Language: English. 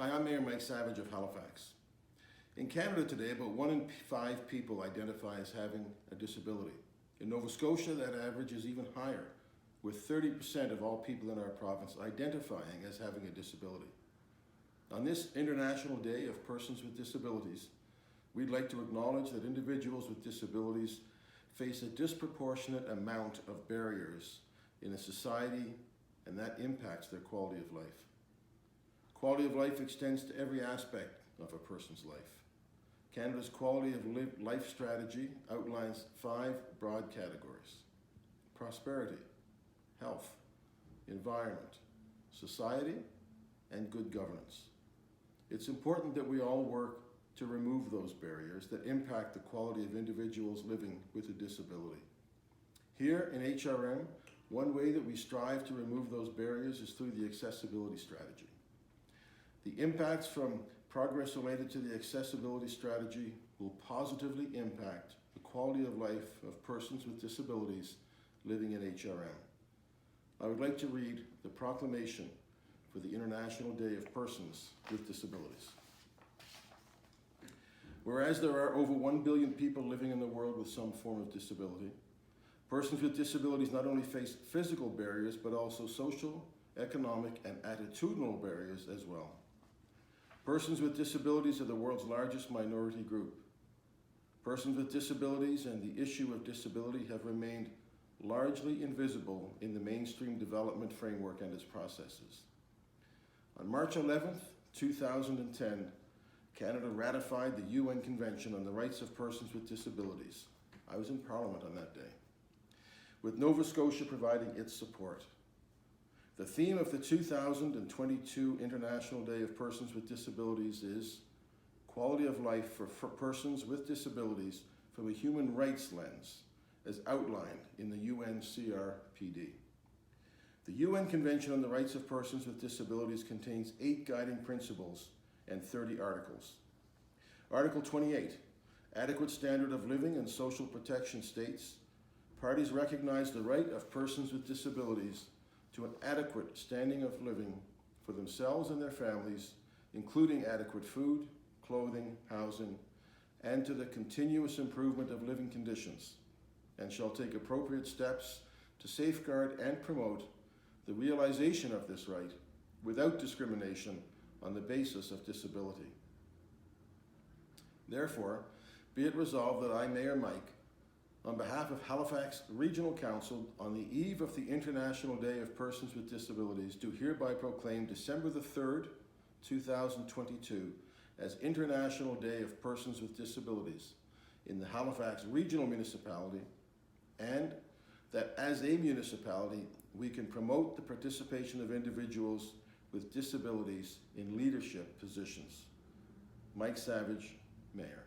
Hi, I'm Mayor Mike Savage of Halifax. In Canada today, about 1 in 5 people identify as having a disability. In Nova Scotia, that average is even higher, with 30% of all people in our province identifying as having a disability. On this International Day of Persons with Disabilities, we'd like to acknowledge that individuals with disabilities face a disproportionate amount of barriers in a society, and that impacts their quality of life. Quality of life extends to every aspect of a person's life. Canada's Quality of Life strategy outlines 5 broad categories: prosperity, health, environment, society, and good governance. It's important that we all work to remove those barriers that impact the quality of individuals living with a disability. Here in HRM, one way that we strive to remove those barriers is through the accessibility strategy. The impacts from progress related to the accessibility strategy will positively impact the quality of life of persons with disabilities living in HRM. I would like to read the Proclamation for the International Day of Persons with Disabilities. Whereas there are over 1 billion people living in the world with some form of disability, persons with disabilities not only face physical barriers, but also social, economic, and attitudinal barriers as well. Persons with disabilities are the world's largest minority group. Persons with disabilities and the issue of disability have remained largely invisible in the mainstream development framework and its processes. On March 11th, 2010, Canada ratified the UN Convention on the Rights of Persons with Disabilities. I was in Parliament on that day, with Nova Scotia providing its support. The theme of the 2022 International Day of Persons with Disabilities is quality of life for persons with disabilities from a human rights lens, as outlined in the UN CRPD. The UN Convention on the Rights of Persons with Disabilities contains 8 guiding principles and 30 articles. Article 28, adequate standard of living and social protection states, parties recognize the right of persons with disabilities to an adequate standing of living for themselves and their families, including adequate food, clothing, housing, and to the continuous improvement of living conditions, and shall take appropriate steps to safeguard and promote the realization of this right without discrimination on the basis of disability. Therefore, be it resolved that I, Mayor Mike, on behalf of Halifax Regional Council, on the eve of the International Day of Persons with Disabilities, do hereby proclaim December the 3rd, 2022, as International Day of Persons with Disabilities in the Halifax Regional Municipality, and that as a municipality, we can promote the participation of individuals with disabilities in leadership positions. Mike Savage, Mayor.